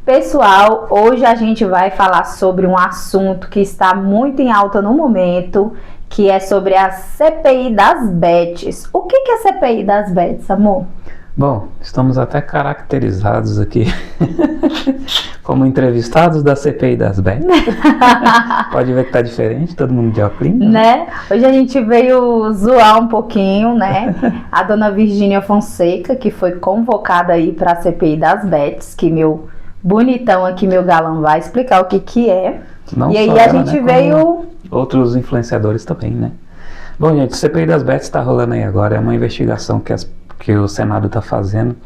Pessoal, hoje a gente vai falar sobre um assunto que está muito em alta no momento, que é sobre a CPI das bets. O que é a CPI das bets, amor? Bom, estamos até caracterizados aqui como entrevistados da CPI das bets. Pode ver que tá diferente, todo mundo de óculos. Né? Hoje a gente veio zoar um pouquinho, né? A dona Virgínia Fonseca, que foi convocada aí para a CPI das bets, que meu bonitão aqui, meu galã, vai explicar o que é. Não e aí só a ela, gente né, veio... Outros influenciadores também, né? Bom, gente, a CPI das bets está rolando aí agora. É uma investigação que o Senado está fazendo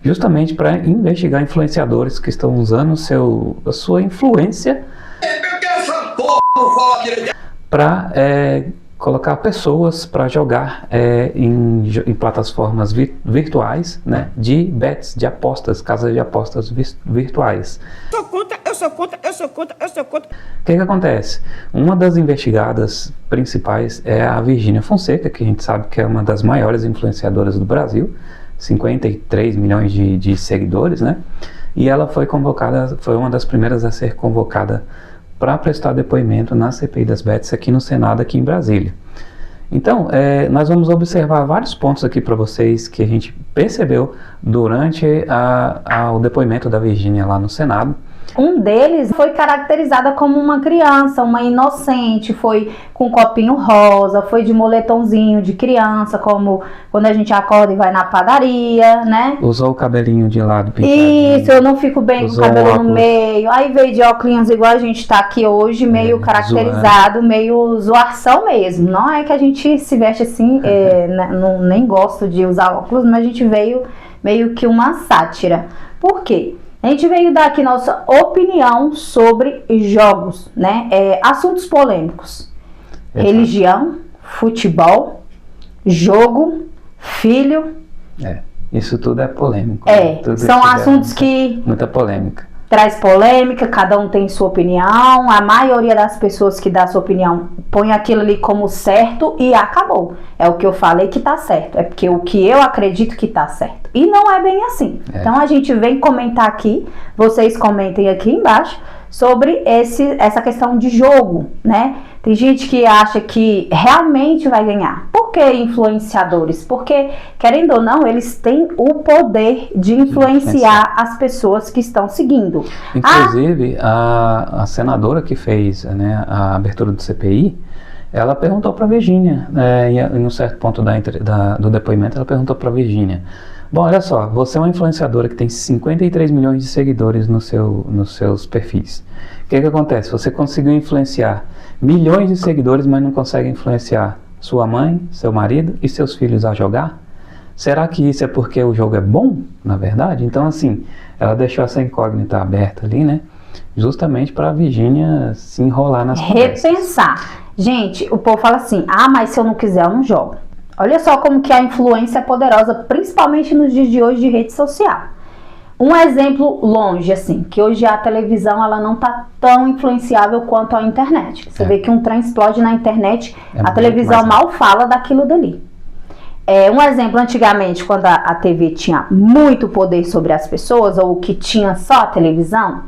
justamente para investigar influenciadores que estão usando a sua influência para colocar pessoas para jogar em plataformas virtuais, né, de bets, de apostas, casas de apostas virtuais. Eu sou contra. O que acontece? Uma das investigadas principais é a Virgínia Fonseca, que a gente sabe que é uma das maiores influenciadoras do Brasil, 53 milhões de seguidores, né? E ela foi convocada, foi uma das primeiras a ser convocada para prestar depoimento na CPI das bets aqui no Senado, aqui em Brasília. Então, nós vamos observar vários pontos aqui para vocês que a gente percebeu durante o depoimento da Virgínia lá no Senado. Um deles foi caracterizada como uma criança, uma inocente, foi com um copinho rosa, foi de moletomzinho de criança, como quando a gente acorda e vai na padaria, né? Usou o cabelinho de lado pintadinho. Isso, eu não fico bem com o cabelo no meio. Aí veio de óculos igual a gente tá aqui hoje, meio caracterizado, meio zoação mesmo. Não é que a gente se veste assim, nem gosto de usar óculos, mas a gente veio meio que uma sátira. Por quê? A gente veio dar aqui nossa opinião sobre jogos, né? Assuntos polêmicos. Exato. Religião, futebol, jogo, filho. Isso tudo é polêmico. São assuntos que... Muita polêmica. Traz polêmica, cada um tem sua opinião. A maioria das pessoas que dá sua opinião põe aquilo ali como certo e acabou. É o que eu falei que tá certo. É porque o que eu acredito que tá certo. E não é bem assim. Então a gente vem comentar aqui, vocês comentem aqui embaixo, sobre essa questão de jogo, né? Tem gente que acha que realmente vai ganhar. Por que influenciadores? Porque, querendo ou não, eles têm o poder de influenciar as pessoas que estão seguindo. Inclusive, a senadora que fez, né, a abertura do CPI, ela perguntou para a Virgínia, em um certo ponto do depoimento, ela perguntou para a Virgínia: bom, olha só, você é uma influenciadora que tem 53 milhões de seguidores nos seus perfis. O que acontece? Você conseguiu influenciar milhões de seguidores, mas não consegue influenciar sua mãe, seu marido e seus filhos a jogar? Será que isso é porque o jogo é bom, na verdade? Então, assim, ela deixou essa incógnita aberta ali, né? Justamente para a Virgínia se enrolar nas conversas. Repensar. Gente, o povo fala assim: mas se eu não quiser, eu não jogo. Olha só como que a influência é poderosa, principalmente nos dias de hoje de rede social. Um exemplo longe, assim, que hoje a televisão ela não tá tão influenciável quanto a internet. Você vê que um trem explode na internet, a televisão mal fala daquilo dali. Um exemplo, antigamente, quando a TV tinha muito poder sobre as pessoas, ou que tinha só a televisão,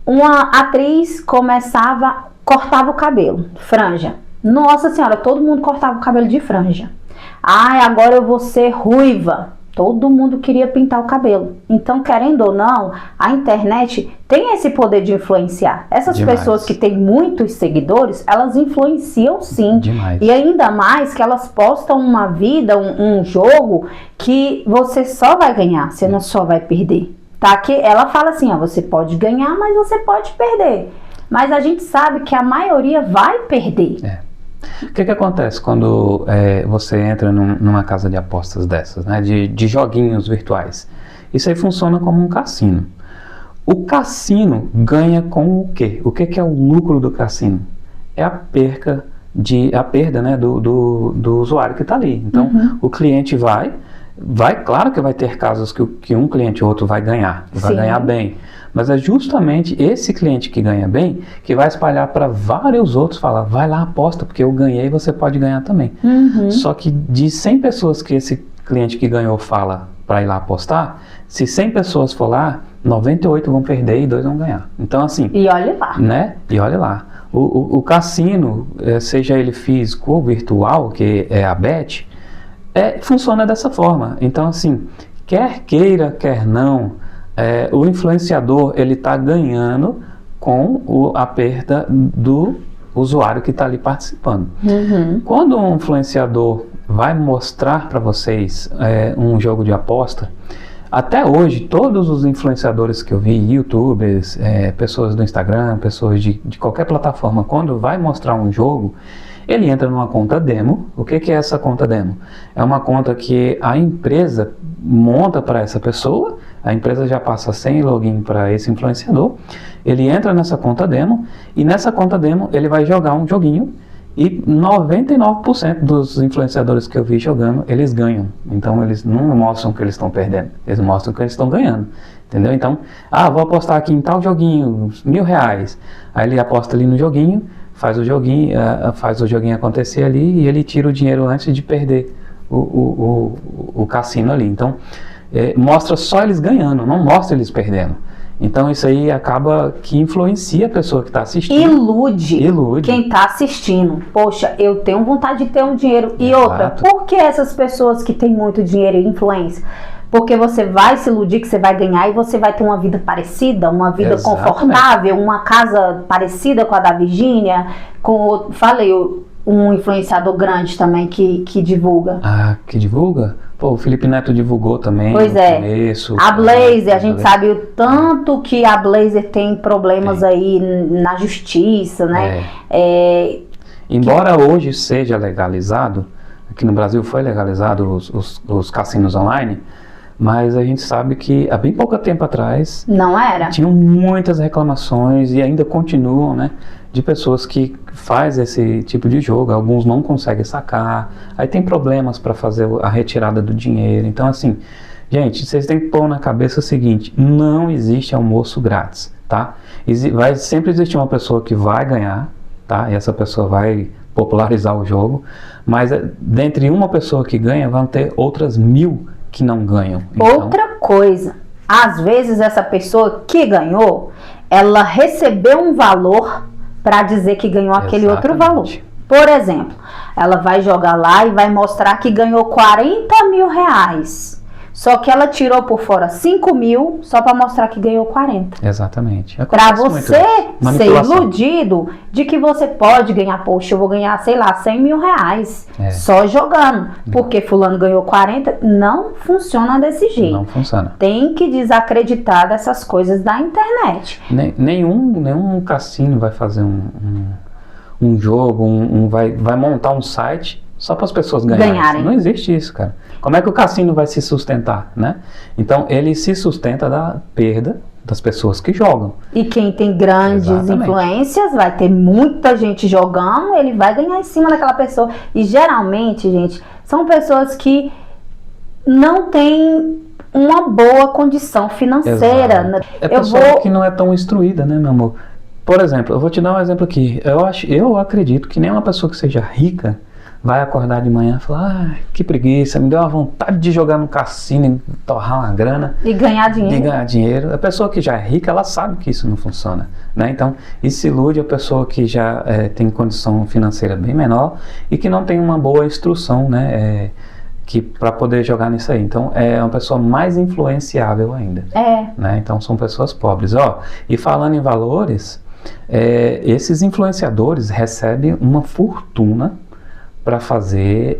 uma atriz cortava o cabelo, franja. Nossa senhora, todo mundo cortava o cabelo de franja. Agora eu vou ser ruiva. Todo mundo queria pintar o cabelo. Então, querendo ou não, a internet tem esse poder de influenciar. Essas pessoas que têm muitos seguidores, elas influenciam sim. Demais. E ainda mais que elas postam uma vida, um jogo que você só vai ganhar, você não só vai perder. Tá? Que ela fala assim, você pode ganhar, mas você pode perder. Mas a gente sabe que a maioria vai perder. O que acontece quando você entra numa casa de apostas dessas, né, de joguinhos virtuais? Isso aí funciona como um cassino. O cassino ganha com o quê? O que é o lucro do cassino? É a perda, né, do usuário que está ali. Então, o cliente vai, claro que vai ter casos que um cliente ou outro vai ganhar bem. Mas é justamente esse cliente que ganha bem que vai espalhar para vários outros, falar, vai lá, aposta, porque eu ganhei, você pode ganhar também. Só que de 100 pessoas que esse cliente que ganhou fala para ir lá apostar, se 100 pessoas for lá, 98 vão perder e 2 vão ganhar. Então, assim... E olha lá. Né? E olha lá. O cassino, seja ele físico ou virtual, que é a bet, funciona dessa forma. Então, assim, quer queira, quer não, o influenciador, ele está ganhando com a perda do usuário que está ali participando. Uhum. Quando um influenciador vai mostrar para vocês um jogo de aposta, até hoje, todos os influenciadores que eu vi, youtubers, pessoas do Instagram, pessoas de qualquer plataforma, quando vai mostrar um jogo, ele entra numa conta demo. O que é essa conta demo? É uma conta que a empresa monta para essa pessoa, a empresa já passa sem login para esse influenciador, ele entra nessa conta demo, e nessa conta demo ele vai jogar um joguinho, e 99% dos influenciadores que eu vi jogando, eles ganham. Então eles não mostram que eles estão perdendo, eles mostram que eles estão ganhando. Entendeu? Então, vou apostar aqui em tal joguinho, R$1.000. Aí ele aposta ali no joguinho, faz o joguinho acontecer ali, e ele tira o dinheiro antes de perder o cassino ali. Então, mostra só eles ganhando, não mostra eles perdendo. Então isso aí acaba que influencia a pessoa que está assistindo. Ilude quem está assistindo. Poxa, eu tenho vontade de ter um dinheiro. E Exato. outra, por que essas pessoas que têm muito dinheiro e influência? Porque você vai se iludir que você vai ganhar e você vai ter uma vida parecida, uma vida confortável, uma casa parecida com a da Virgínia, um influenciador grande também que divulga. Que divulga? Pô, o Felipe Neto divulgou também. Pois no começo. A Blazer, a gente sabe o tanto que a Blazer tem problemas aí na justiça, né? Embora hoje seja legalizado, aqui no Brasil foi legalizado os cassinos online, mas a gente sabe que há bem pouco tempo atrás não era. Tinham muitas reclamações e ainda continuam, né? De pessoas que fazem esse tipo de jogo, alguns não conseguem sacar, aí tem problemas para fazer a retirada do dinheiro. Então, assim, gente, vocês têm que pôr na cabeça o seguinte: não existe almoço grátis, tá? Vai sempre existir uma pessoa que vai ganhar, tá? E essa pessoa vai popularizar o jogo, mas dentre uma pessoa que ganha, vão ter outras 1.000 que não ganham. Então, outra coisa, às vezes essa pessoa que ganhou, ela recebeu um valor para dizer que ganhou aquele outro valor. Por exemplo, ela vai jogar lá e vai mostrar que ganhou R$40.000. Só que ela tirou por fora 5.000 só para mostrar que ganhou 40. Exatamente. Para você ser iludido de que você pode ganhar, poxa, eu vou ganhar, sei lá, R$100.000 só jogando. Porque fulano ganhou 40, não funciona desse jeito. Não funciona. Tem que desacreditar dessas coisas da internet. Nenhum cassino vai fazer um jogo, vai montar um site só para as pessoas ganharem. Não existe isso, cara. Como é que o cassino vai se sustentar, né? Então, ele se sustenta da perda das pessoas que jogam. E quem tem grandes influências, vai ter muita gente jogando, ele vai ganhar em cima daquela pessoa. E geralmente, gente, são pessoas que não têm uma boa condição financeira. É pessoa que não é tão instruída, né, meu amor? Por exemplo, eu vou te dar um exemplo aqui. Eu acredito que nenhuma pessoa que seja rica vai acordar de manhã e falar: que preguiça, me deu uma vontade de jogar no cassino e torrar uma grana. E ganhar dinheiro. A pessoa que já é rica, ela sabe que isso não funciona, né? Então, isso ilude a pessoa que já tem condição financeira bem menor e que não tem uma boa instrução, né? Para poder jogar nisso aí. Então, é uma pessoa mais influenciável ainda. Né? Então, são pessoas pobres. E falando em valores, esses influenciadores recebem uma fortuna para fazer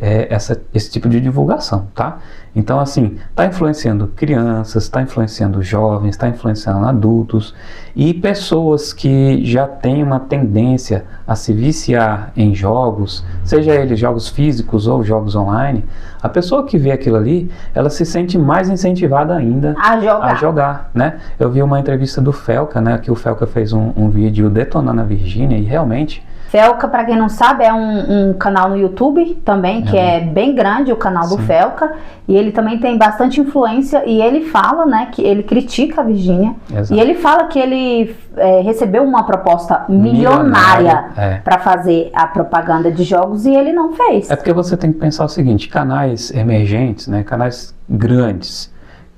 esse tipo de divulgação, tá? Então, assim, está influenciando crianças, está influenciando jovens, está influenciando adultos e pessoas que já têm uma tendência a se viciar em jogos, seja eles jogos físicos ou jogos online. A pessoa que vê aquilo ali, ela se sente mais incentivada ainda a jogar, né? Eu vi uma entrevista do Felca, né? Que o Felca fez um vídeo detonando a Virgínia e realmente... Felca, para quem não sabe, é um canal no YouTube também, que é bem grande, o canal do Felca, e ele também tem bastante influência, e ele fala, né, que ele critica a Virgínia, e ele fala que ele recebeu uma proposta milionária para fazer a propaganda de jogos, e ele não fez. É porque você tem que pensar o seguinte: canais emergentes, né, canais grandes,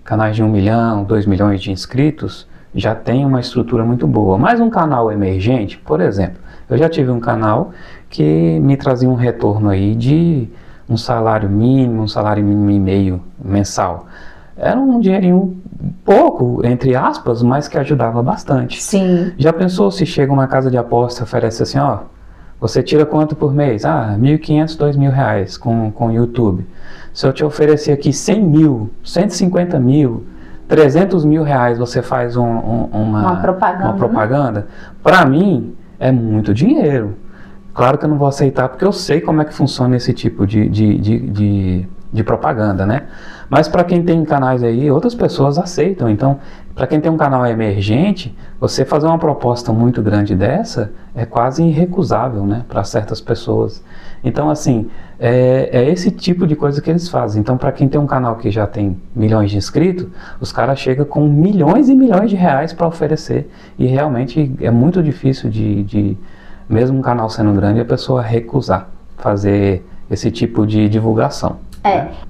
canais de 1 milhão, 2 milhões de inscritos, já tem uma estrutura muito boa. Mas um canal emergente, por exemplo, eu já tive um canal que me trazia um retorno aí de um salário mínimo, um salário mínimo e meio mensal. Era um dinheirinho pouco, entre aspas, mas que ajudava bastante. Sim. Já pensou se chega uma casa de aposta e oferece assim, ó, você tira quanto por mês? Ah, R$1.500, R$2.000 com o YouTube. Se eu te oferecer aqui 100 mil, 150 mil, 300 mil reais, você faz uma propaganda? Para mim, é muito dinheiro. Claro que eu não vou aceitar, porque eu sei como é que funciona esse tipo de propaganda, né? Mas para quem tem canais aí, outras pessoas aceitam. Então, para quem tem um canal emergente, você fazer uma proposta muito grande dessa é quase irrecusável, né? Para certas pessoas. Então, assim, é esse tipo de coisa que eles fazem. Então, para quem tem um canal que já tem milhões de inscritos, os caras chegam com milhões e milhões de reais para oferecer. E realmente é muito difícil mesmo um canal sendo grande, a pessoa recusar fazer esse tipo de divulgação.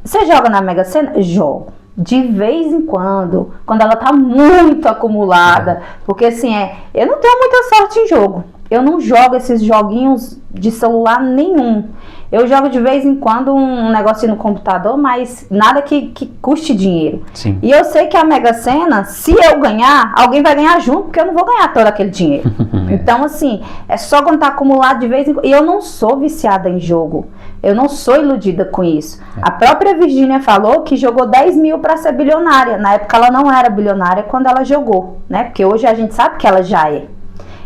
Você joga na Mega Sena? Jogo. De vez em quando ela tá muito acumulada, porque assim, eu não tenho muita sorte em jogo. Eu não jogo esses joguinhos de celular nenhum. Eu jogo de vez em quando um negocinho no computador, mas nada que custe dinheiro. Sim. E eu sei que a Mega Sena, se eu ganhar, alguém vai ganhar junto, porque eu não vou ganhar todo aquele dinheiro. Então, assim, é só quando tá acumulado de vez em quando. E eu não sou viciada em jogo. Eu não sou iludida com isso. A própria Virgínia falou que jogou 10 mil para ser bilionária. Na época ela não era bilionária quando ela jogou, né? Porque hoje a gente sabe que ela já é.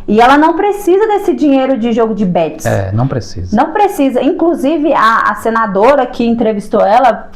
E ela não precisa desse dinheiro de jogo de bets. Não precisa. Não precisa. Inclusive, a senadora que entrevistou ela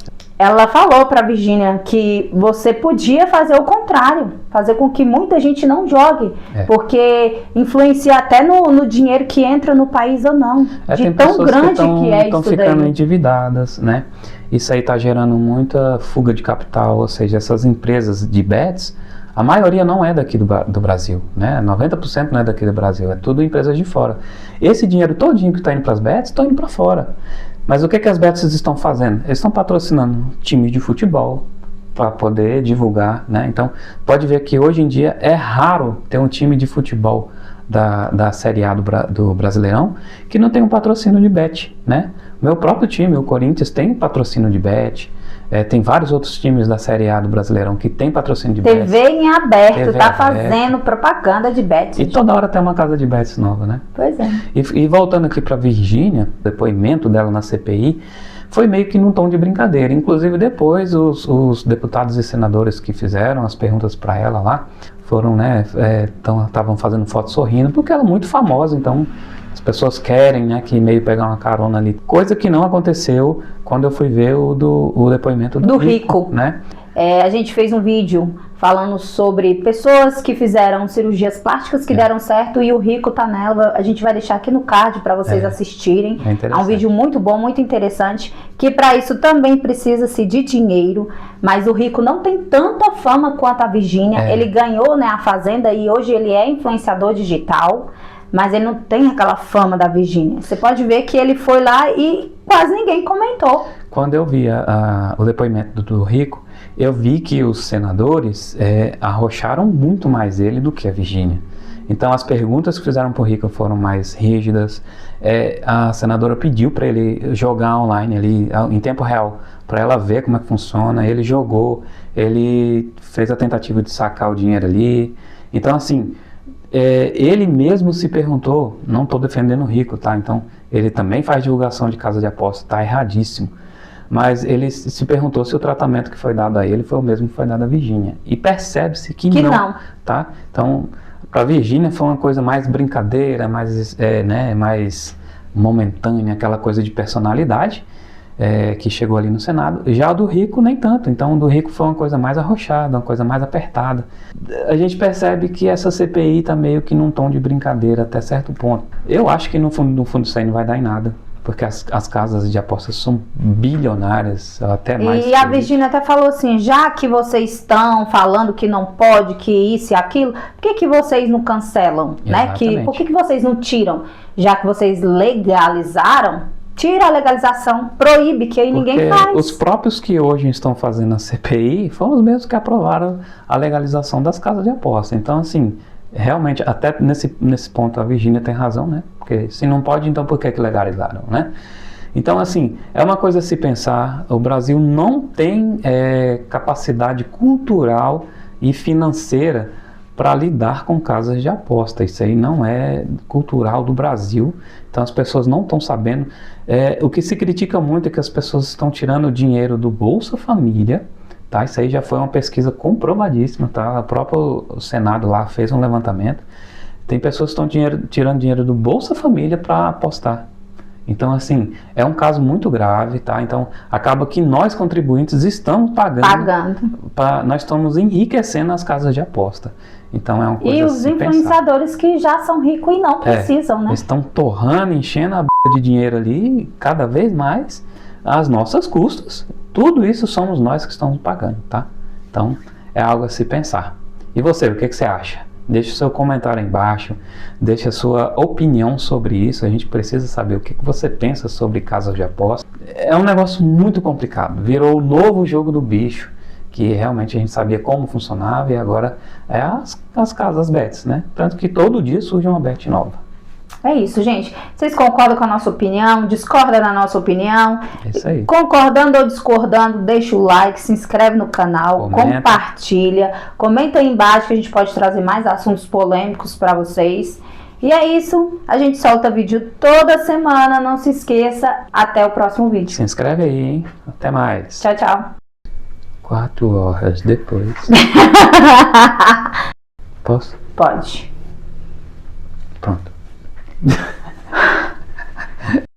falou para a Virgínia que você podia fazer o contrário. Fazer com que muita gente não jogue. Porque influencia até no dinheiro que entra no país ou não. De tão grande que é isso daí. Estão ficando endividadas, né? Isso aí está gerando muita fuga de capital. Ou seja, essas empresas de bets... A maioria não é daqui do Brasil, né? 90% não é daqui do Brasil, é tudo empresas de fora. Esse dinheiro todinho que está indo para as bets, está indo para fora. Mas o que as bets estão fazendo? Eles estão patrocinando times de futebol para poder divulgar, né? Então, pode ver que hoje em dia é raro ter um time de futebol da Série A do Brasileirão que não tem um patrocínio de bet, né? O meu próprio time, o Corinthians, tem patrocínio de bet. Tem vários outros times da Série A do Brasileirão que tem patrocínio de bets. TV em aberto, tá fazendo propaganda de bets. E toda hora tem uma casa de bets nova, né? Pois é. E voltando aqui para Virgínia, o depoimento dela na CPI, foi meio que num tom de brincadeira. Inclusive depois os deputados e senadores que fizeram as perguntas para ela lá, foram, né, estavam fazendo foto sorrindo, porque ela é muito famosa, então... As pessoas querem, né, que meio pegar uma carona ali. Coisa que não aconteceu quando eu fui ver o depoimento do Rico, né? A gente fez um vídeo falando sobre pessoas que fizeram cirurgias plásticas que deram certo e o Rico tá nela. A gente vai deixar aqui no card para vocês assistirem. É um vídeo muito bom, muito interessante, que para isso também precisa-se de dinheiro, mas o Rico não tem tanta fama quanto a Virgínia. Ele ganhou, né, a Fazenda e hoje ele é influenciador digital. Mas ele não tem aquela fama da Virgínia. Você pode ver que ele foi lá e quase ninguém comentou. Quando eu vi o depoimento do Rico, eu vi que os senadores arrocharam muito mais ele do que a Virgínia. Então as perguntas que fizeram para o Rico foram mais rígidas. A senadora pediu para ele jogar online ali em tempo real, para ela ver como é que funciona. Ele jogou, ele fez a tentativa de sacar o dinheiro ali. Então assim... ele mesmo se perguntou, não estou defendendo o Rico, tá? Então, ele também faz divulgação de casa de aposta, tá erradíssimo. Mas ele se perguntou se o tratamento que foi dado a ele foi o mesmo que foi dado a Virgínia. E percebe-se que não, tá? Então, para a Virgínia foi uma coisa mais brincadeira, mais momentânea, aquela coisa de personalidade. Que chegou ali no Senado. Já o do Rico nem tanto, então o do Rico foi uma coisa mais arrochada, uma coisa mais apertada. A gente percebe que essa CPI está meio que num tom de brincadeira até certo ponto. Eu acho que no fundo isso aí não vai dar em nada, porque as casas de apostas são bilionárias, até mais. E a Virgínia até falou assim, já que vocês estão falando que não pode, que isso e aquilo, por que vocês não cancelam? Né? Por que vocês não tiram? Já que vocês legalizaram, Tira a legalização, proíbe, que aí ninguém faz. Os próprios que hoje estão fazendo a CPI foram os mesmos que aprovaram a legalização das casas de aposta. Então, assim, realmente, até nesse ponto a Virgínia tem razão, né? Porque se não pode, então por que legalizaram, né? Então, assim, é uma coisa a se pensar. O Brasil não tem capacidade cultural e financeira para lidar com casas de aposta. Isso aí não é cultural do Brasil. Então as pessoas não estão sabendo. O que se critica muito é que as pessoas estão tirando o dinheiro do Bolsa Família, tá? Isso aí já foi uma pesquisa comprovadíssima, tá? O próprio Senado lá fez um levantamento. Tem pessoas que estão tirando dinheiro do Bolsa Família para apostar. Então, assim, é um caso muito grave, tá? Então, acaba que nós, contribuintes, estamos pagando. Nós estamos enriquecendo as casas de aposta. Então, é uma coisa E os influenciadores que já são ricos e não precisam, né? Eles estão torrando, enchendo a de dinheiro ali, cada vez mais, às nossas custas. Tudo isso somos nós que estamos pagando, tá? Então, é algo a se pensar. E você, o que você acha? Deixe o seu comentário aí embaixo, deixe a sua opinião sobre isso. A gente precisa saber o que você pensa sobre casas de aposta. É um negócio muito complicado, virou o novo jogo do bicho, que realmente a gente sabia como funcionava e agora é as casas bets, né? Tanto que todo dia surge uma bet nova. É isso, gente. Vocês concordam com a nossa opinião? Discordam da nossa opinião? É isso aí. Concordando ou discordando, deixa o like, se inscreve no canal, compartilha, comenta aí embaixo que a gente pode trazer mais assuntos polêmicos para vocês. E é isso, a gente solta vídeo toda semana, não se esqueça, até o próximo vídeo. Se inscreve aí, hein? Até mais. Tchau, tchau. 4 horas depois. Posso? Pode. Pronto.